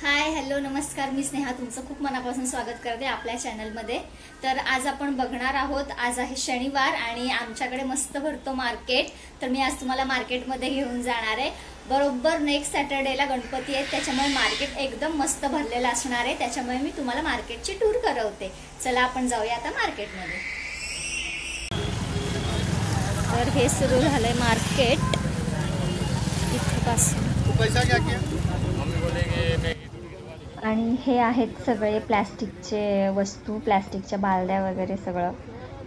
Hi hello नमस्कार, मी स्नेहा तुमचं खूप मनापासून स्वागत करते आपल्या चॅनलमध्ये। तर आज आपण बघणार आहोत, आज आहे शनिवार आणि आमच्याकडे मस्त भरतो मार्केट। तर मी आज तुम्हाला मार्केटमध्ये घेऊन जाणार आहे। बरोबर नेक्स्ट सॅटर्डेला गणपती आहे, त्याच्यामुळे मार्केट एकदम मस्त भरलेलं असणार आहे। त्याच्यामुळे मी तुम्हाला मार्केटची टूर करवते। चला आपण जाऊया आता मार्केटमध्ये। तर हे सुरू झालंय मार्केट इथपासून। पैसा क्या किया? आणि हे आहेत सगळे प्लास्टिकचे वस्तू, प्लास्टिकच्या बालद्या वगैरे सगळं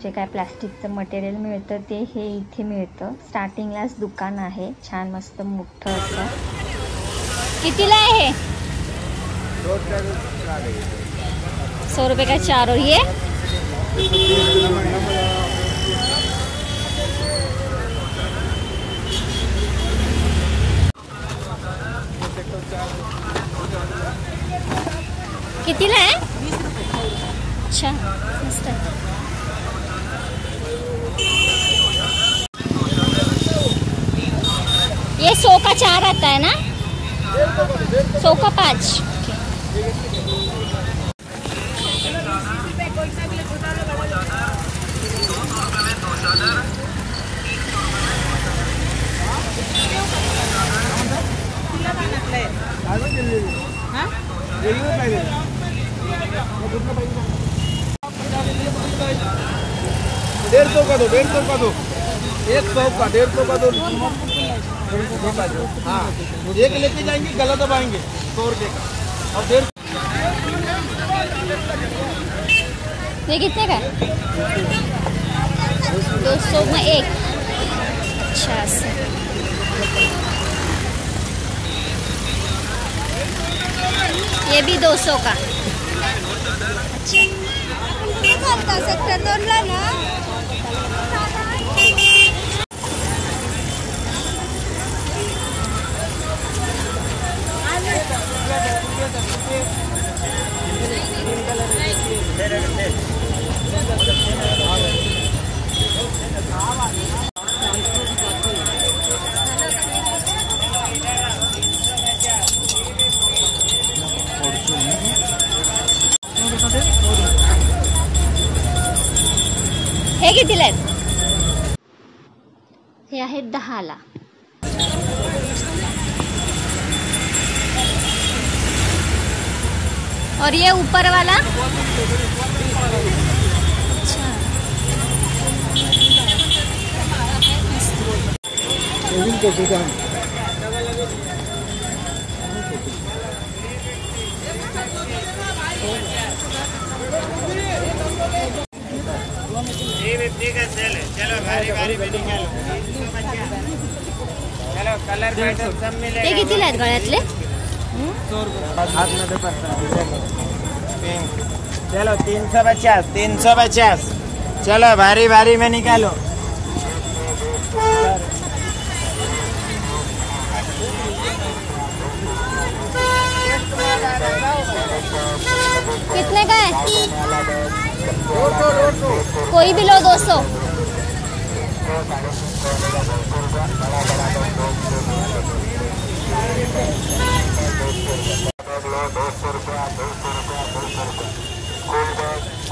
जे काय प्लास्टिकचं मटेरियल मिळतं ते हे इथे मिळतं। स्टार्टिंगलाच दुकान आहे, छान मस्त मोठं असं। कितीला आहे? 100 रुपये का 4 और ये कितीला आहे? 20 रुपये। अच्छा मस्त। ये 100 का 4 आता है ना? 100 का 5। डेढ़ सौ का दो, 150 का दो, 100 का 150 का दो। हाँ, एक लेके जाएंगे गला दबाएंगे 100 रुपये का और 150। ये कितने का? 200 में एक। अच्छा से ये भी 200 का। अच्छा सेक्टर तोड़ला ना। हे कितीला आहेत? हे आहेत 10ला। और ये ऊपर वाला? अच्छा चलो भारी भारी भी निकालो। चलो कलर पैटर्न सब मिलेगा। ते कितीला आहेत गळ्यातले? 100 रुपये। हाथ में दे पड़ता है। चलो 350 350। चलो भारी भारी में निकालो। कितने का है? 200। कोई भी लो 200।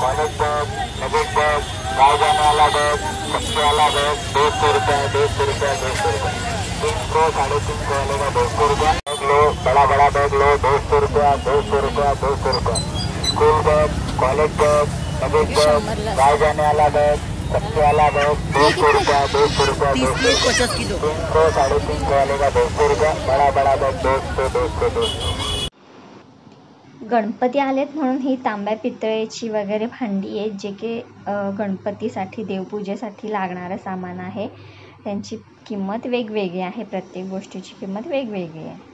कॉलेज बैग, लगेज बैग, गाय जाने वाला बैग, बच्चे वाला बैग 200 रुपये 200 रुपये 200 रुपये। 300 350 वाले का 200 रुपये। बैग लो, बड़ा बड़ा बैग लो 200 रुपये 200 रुपये 200 रुपये। School bag, college bag, luggage bag, गाय जाने वाला बैग, बच्चे वाला बैग 200 रुपये 200 रुपये 200। 300 350 वाले का 200 रुपये। बड़ा बड़ा बैग 200 200 200। गणपती आलेत म्हणून ही तांब्या पितळेची वगैरे भांडी आहेत, जे की गणपतीसाठी देवपूजेसाठी लागणारं सामान आहे। त्यांची किंमत वेगवेगळी आहे, प्रत्येक गोष्टीची किंमत वेगवेगळी आहे।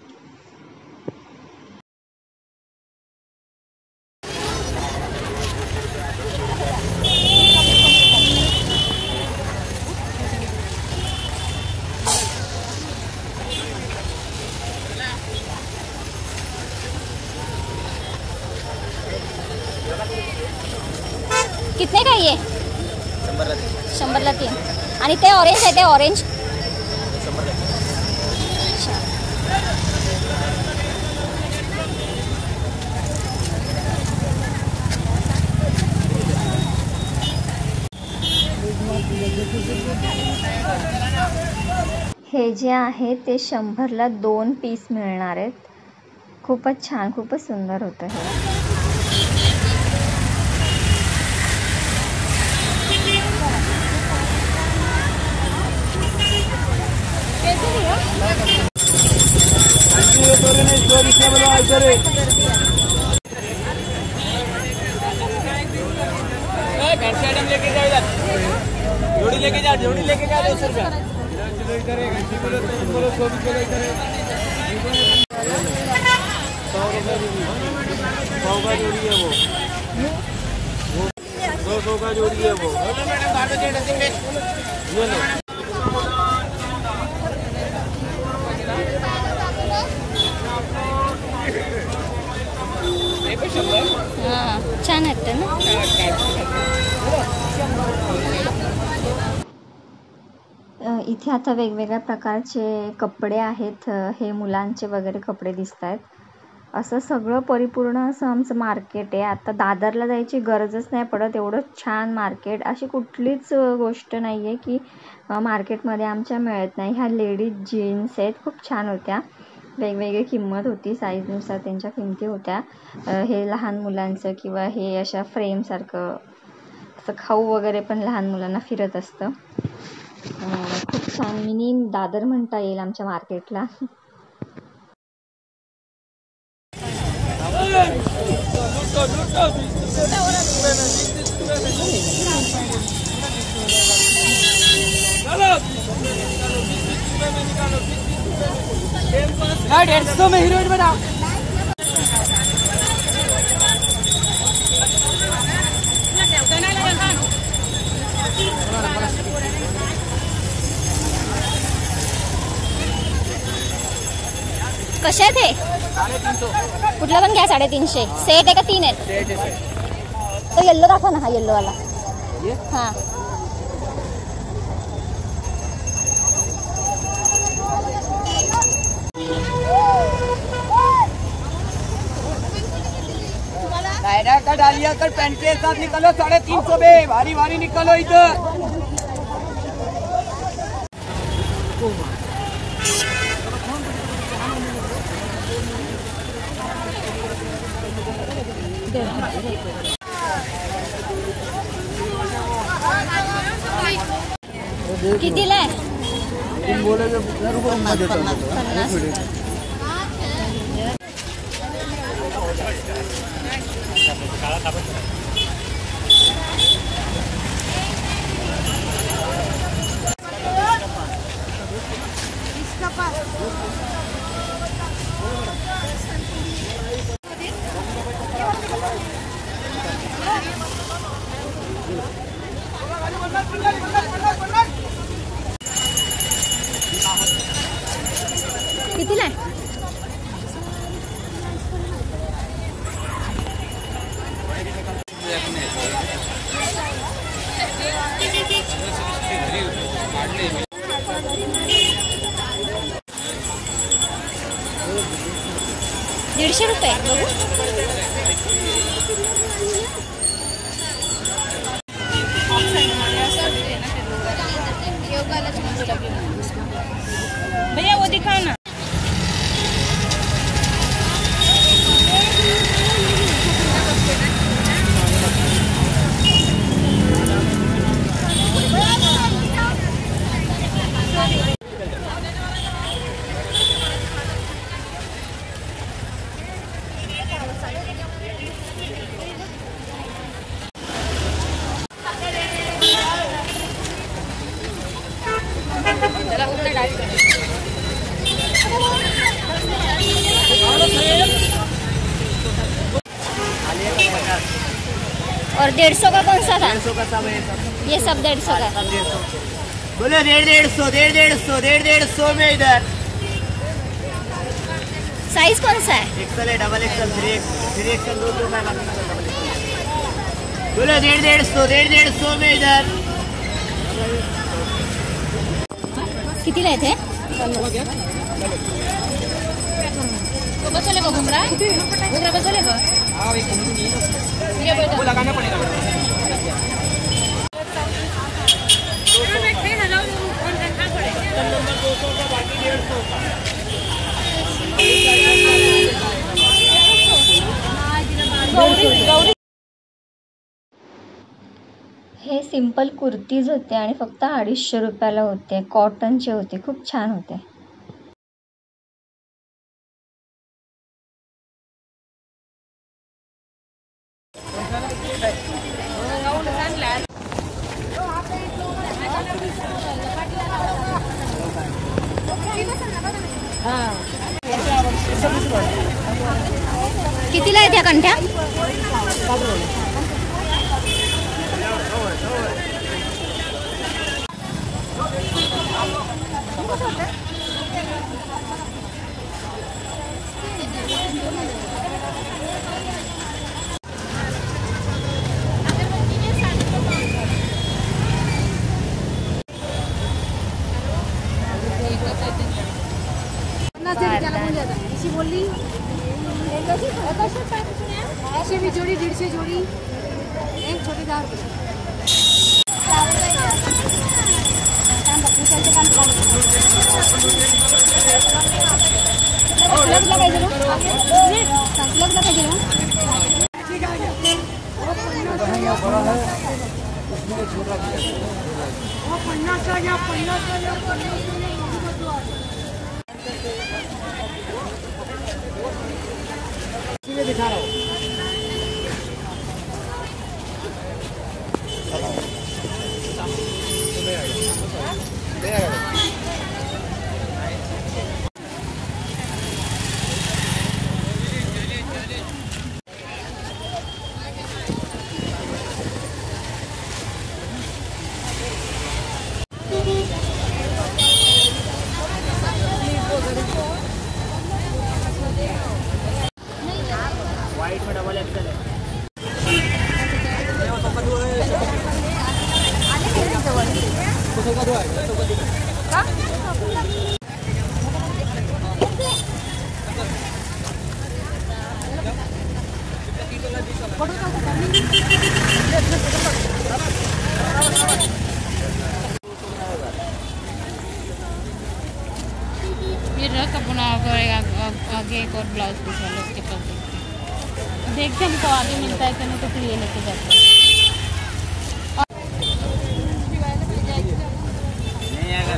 कितने का ये? 100ला 3। आणि ते ऑरेंज आहे, ते ऑरेंज हे जे आहे ते 100ला 2 पीस मिळणार आहेत. खूपच छान, खूपच सुंदर होतं हे. जोड़ी लेके जा 200 रुपया. सौ का जोड़ी है वो 200 का जोड़ी है वो. ये लो. छान आहेत ना. इथे आता वेगवेगळ्या प्रकारचे कपडे आहेत. हे मुलांचे वगैरे कपडे दिसत आहेत. असं सगळं परिपूर्ण असं आमचं मार्केट आहे. आता दादरला जायची गरजच नाही पडत, एवढं छान मार्केट. अशी कुठलीच गोष्ट नाही आहे की मार्केटमध्ये आमच्या मिळत नाही. ह्या लेडीज जीन्स आहेत, खूप छान होत्या. वेगवेगळी किंमत होती, साईजनुसार त्यांच्या किमती होत्या. हे लहान मुलांचं किंवा हे अशा फ्रेमसारखं असं खाऊ वगैरे पण लहान मुलांना फिरत असतं. खूप छान मिनी दादर म्हणता येईल आमच्या मार्केटला. यार 150 में हीरोइन बना. कसे आहेत हे? 350. कुठला पण घ्या 350. सेट आहे का 3 आहेत? सेट है. तो येल्लो दाखवा ना. हा येल्लो वाला. ये हां डायरा का डालिया कर पैंट के साथ निकलो 350 में. भारी भारी निकलो इधर. कितीला आहे? तुम बोले तो 50 देता हूं. 50. कितीला आहे? ₹150 बघू. भैया वो दिखाओ ना. और 150 का कौन सा था? 150 का सब है सब. ये सब 150 का. सब 150. बोलो 150 में इधर. साइज कौन सा है? एक्सल है, डबल एक्सल, 3 एक्सल 2 का डबल एक्सल. बोलो 150 में इधर. कितीला आहे ते? बसवले का घुमरा बसवले का? वो लगाना पड़ेगा. नंबर 200 का सिंपल कुर्तीज होते आणि फक्त 250 रुपयाला होते. कॉटनचे होते, खूप छान होते. कितीला आहेत या कंठ्या? ऐसी बोली ऐसे भी जोड़ी 150 जोड़ी एक छोटे दार दिखा रहा हूँ. वाइट में डबल एक्सल है. ये रख अपना आगे एक और ब्लाउज पीस वाला उसके पास देखते हैं हमको आगे मिलता है कि नहीं तो फिर ये लेके जाते हैं. नहीं आएगा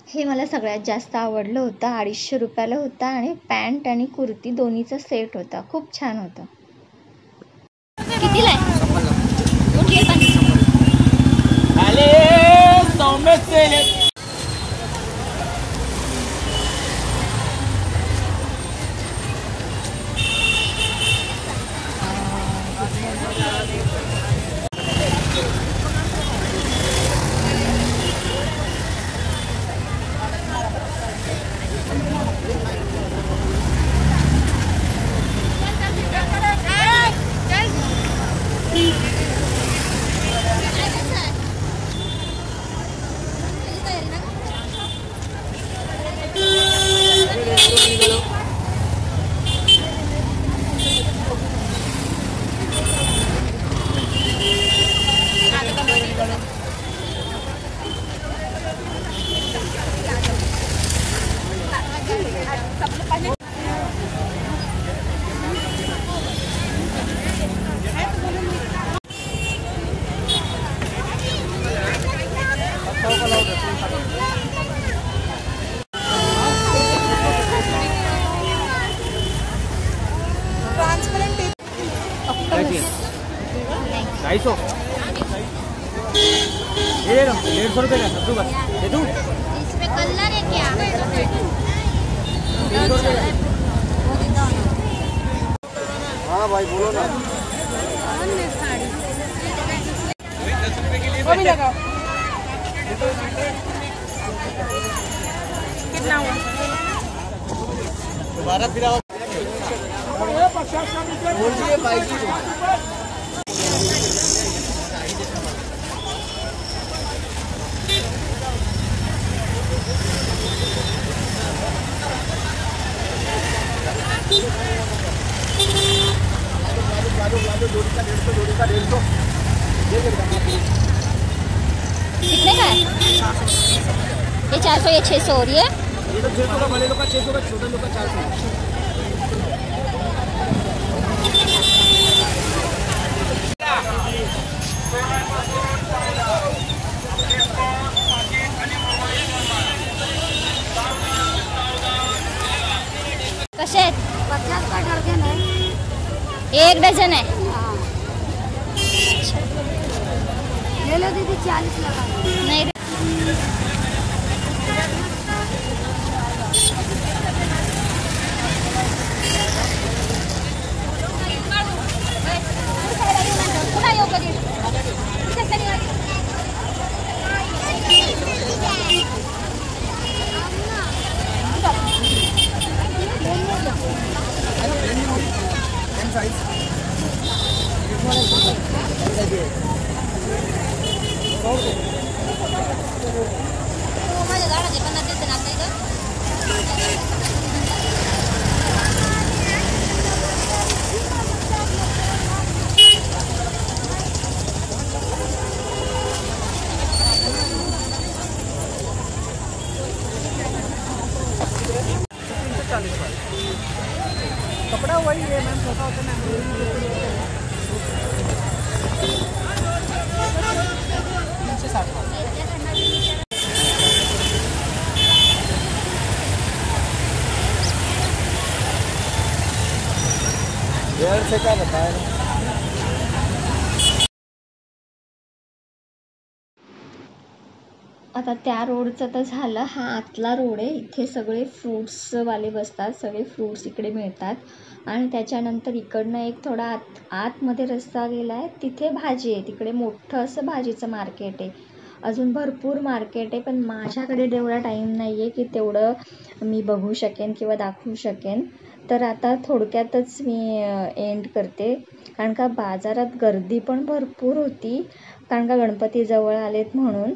हे मला सगळ्यात जास्त आवडलं होतं. 250 रुपयाला होता आणि पॅन्ट आणि कुर्ती दोन्हीचा सेट होता. खूप छान होता. कितीला आहे? कुठली पण ढाई सौ ये 150 रुपये का सब बस दे दूँ. इसमें कलर है क्या? हाँ भाई बोलो ना. वो भी लगाओ। कितना हुआ? दोबारा फिर आओ। बोलिए भाई जी। कितने का है? ये 400, ये 600 और ये ये तो 600 का, बड़े लोग का 600 का, छोटे लोग का 400। कसे आहेत? 50 का दर्जन है। 1 डझन आहे। ले लो दीदी, 40 लगा। नाही रे. पुन्हा येऊ कधी? माझ्या झाडाचे 50 देते ना आपल्या इथं. कपड़ा वही है मैम, छोटा होता है ना। 360 1.5 से क्या बताया? आता त्या रोडचं तर झालं. हा आतला रोड आहे. इथे सगळे फ्रूट्सवाले बसतात. सगळे फ्रूट्स इकडे मिळतात. आणि त्याच्यानंतर इकडनं एक थोडा आतमध्ये रस्ता गेला आहे. तिथे भाजी आहे. तिकडे मोठं असं भाजीचं मार्केट आहे. अजून भरपूर मार्केट आहे, पण माझ्याकडे तेवढा टाईम नाही आहे की तेवढं मी बघू शकेन किंवा दाखवू शकेन. तर आता थोडक्यातच मी एंड करते, कारण का बाजारात गर्दी पण भरपूर होती. कारण का गणपती जवळ आलेत म्हणून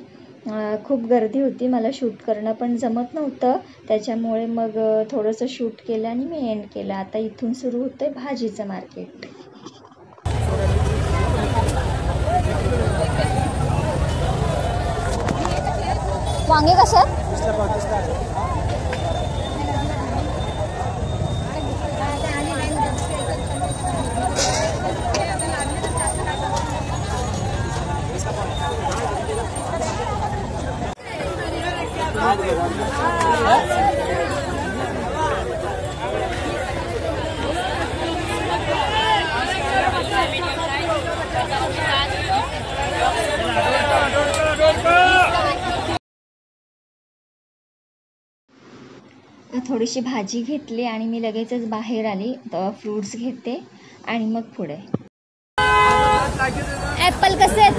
खूप गर्दी होती. मला शूट करणं पण जमत नव्हतं, त्याच्यामुळे मग थोडंसं शूट केलं आणि मी एंड केलं. आता इथून सुरू होतं भाजीचं मार्केट. वांगे कसे आहेत? थोडीशी भाजी घेतली आणि मी लगेचच बाहेर आली. फ्रूट्स घेते आणि मग पुढे. ॲपल कसे आहेत?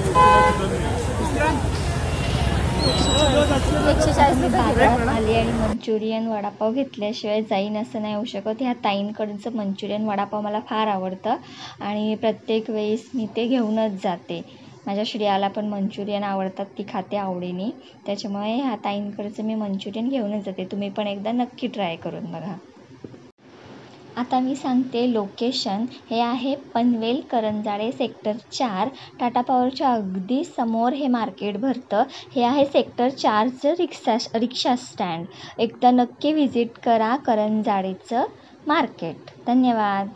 140 मी बाजारात आली आणि मंचुरियन वडापाव घेतल्याशिवाय जाईन असं नाही होऊ शकत. ह्या ताईंकडचं मंचुरियन वडापाव मला फार आवडतं आणि प्रत्येक वेळेस मी ते घेऊनच जाते. माझ्या श्रेयाला पण मंचुरियन आवडतात, ती खाते आवडीने. त्याच्यामुळे ह्या ताईंकडचं मी मंचुरियन घेऊनच जाते. तुम्ही पण एकदा नक्की ट्राय करून बघा. आता मी सांगते लोकेशन. हे आहे पनवेल करंजाळे सेक्टर 4. टाटा पॉवरच्या अगदी समोर हे मार्केट भरतं. हे आहे सेक्टर 4चं रिक्षा स्टँड. एकदा नक्की व्हिजिट करा करंजाळेचं मार्केट. धन्यवाद.